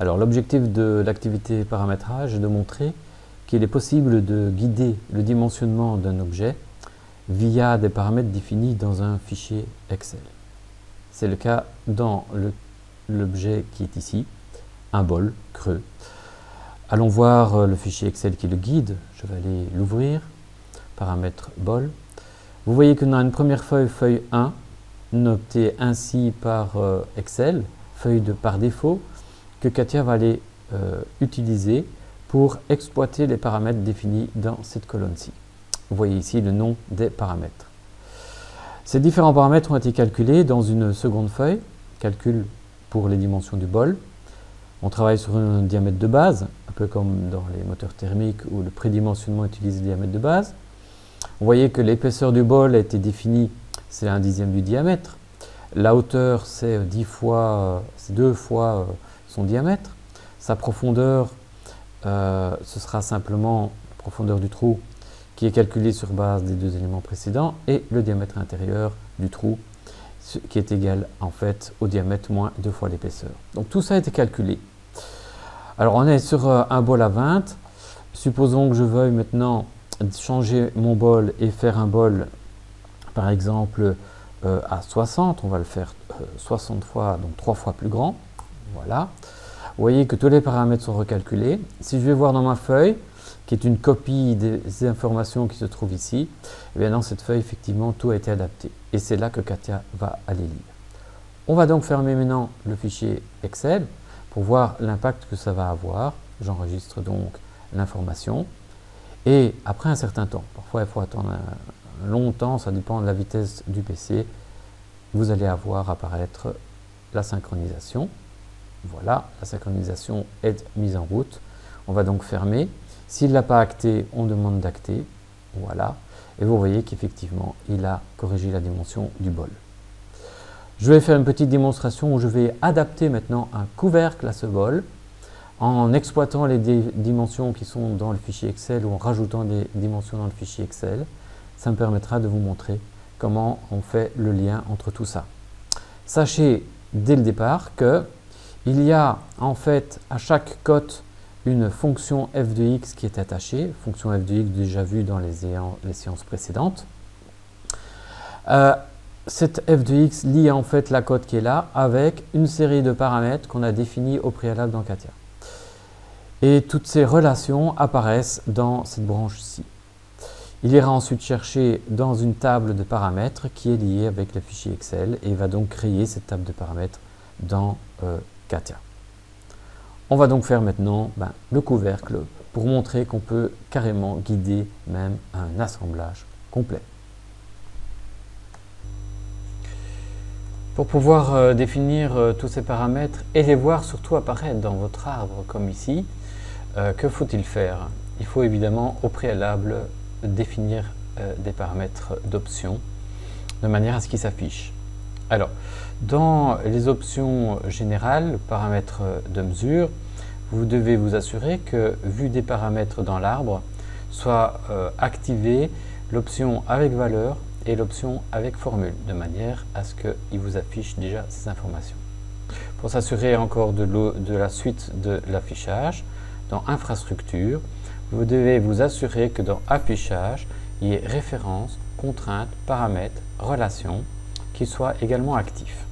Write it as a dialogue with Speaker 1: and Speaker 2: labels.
Speaker 1: Alors l'objectif de l'activité paramétrage est de montrer qu'il est possible de guider le dimensionnement d'un objet via des paramètres définis dans un fichier Excel. C'est le cas dans l'objet qui est ici, un bol creux. Allons voir le fichier Excel qui le guide. Je vais aller l'ouvrir, paramètres bol. Vous voyez qu'on a une première feuille, feuille 1, notée ainsi par Excel, feuille par défaut, que Katia va aller utiliser pour exploiter les paramètres définis dans cette colonne-ci. Vous voyez ici le nom des paramètres. Ces différents paramètres ont été calculés dans une seconde feuille, calcul pour les dimensions du bol. On travaille sur un diamètre de base, un peu comme dans les moteurs thermiques où le prédimensionnement utilise le diamètre de base. Vous voyez que l'épaisseur du bol a été définie, c'est 1/10 du diamètre. La hauteur, c'est 2 fois son diamètre. Sa profondeur, ce sera simplement la profondeur du trou qui est calculée sur base des deux éléments précédents et le diamètre intérieur du trou qui est égal en fait au diamètre moins 2 fois l'épaisseur. Donc tout ça a été calculé. Alors on est sur un bol à 20. Supposons que je veuille maintenant changer mon bol et faire un bol par exemple à 60. On va le faire 60 fois, donc 3 fois plus grand. Voilà. Vous voyez que tous les paramètres sont recalculés. Si je vais voir dans ma feuille, qui est une copie des informations qui se trouvent ici, et bien dans cette feuille, effectivement, tout a été adapté. Et c'est là que Katia va aller lire. On va donc fermer maintenant le fichier Excel pour voir l'impact que ça va avoir. J'enregistre donc l'information. Et après un certain temps, parfois il faut attendre longtemps, ça dépend de la vitesse du PC, vous allez avoir apparaître la synchronisation. Voilà, la synchronisation est mise en route. On va donc fermer. S'il ne l'a pas acté, on demande d'acter. Voilà. Et vous voyez qu'effectivement, il a corrigé la dimension du bol. Je vais faire une petite démonstration où je vais adapter maintenant un couvercle à ce bol en exploitant les dimensions qui sont dans le fichier Excel ou en rajoutant des dimensions dans le fichier Excel. Ça me permettra de vous montrer comment on fait le lien entre tout ça. Sachez dès le départ que il y a en fait à chaque cote une fonction f de x qui est attachée, fonction f de x déjà vue dans les séances précédentes. Cette f de x lie en fait la cote qui est là avec une série de paramètres qu'on a définis au préalable dans Katia. Et toutes ces relations apparaissent dans cette branche-ci. Il ira ensuite chercher dans une table de paramètres qui est liée avec le fichier Excel et il va donc créer cette table de paramètres dans Katia. On va donc faire maintenant le couvercle pour montrer qu'on peut carrément guider même un assemblage complet. Pour pouvoir définir tous ces paramètres et les voir surtout apparaître dans votre arbre comme ici, que faut-il faire? Il faut évidemment au préalable définir des paramètres d'options de manière à ce qu'ils s'affichent. Alors, dans les options générales, paramètres de mesure, vous devez vous assurer que, vu des paramètres dans l'arbre, soit activée l'option avec valeur et l'option avec formule, de manière à ce qu'il vous affiche déjà ces informations. Pour s'assurer encore de la suite de l'affichage, dans infrastructure, vous devez vous assurer que dans affichage, il y ait référence, contrainte, paramètres, relations, qui soient également actifs.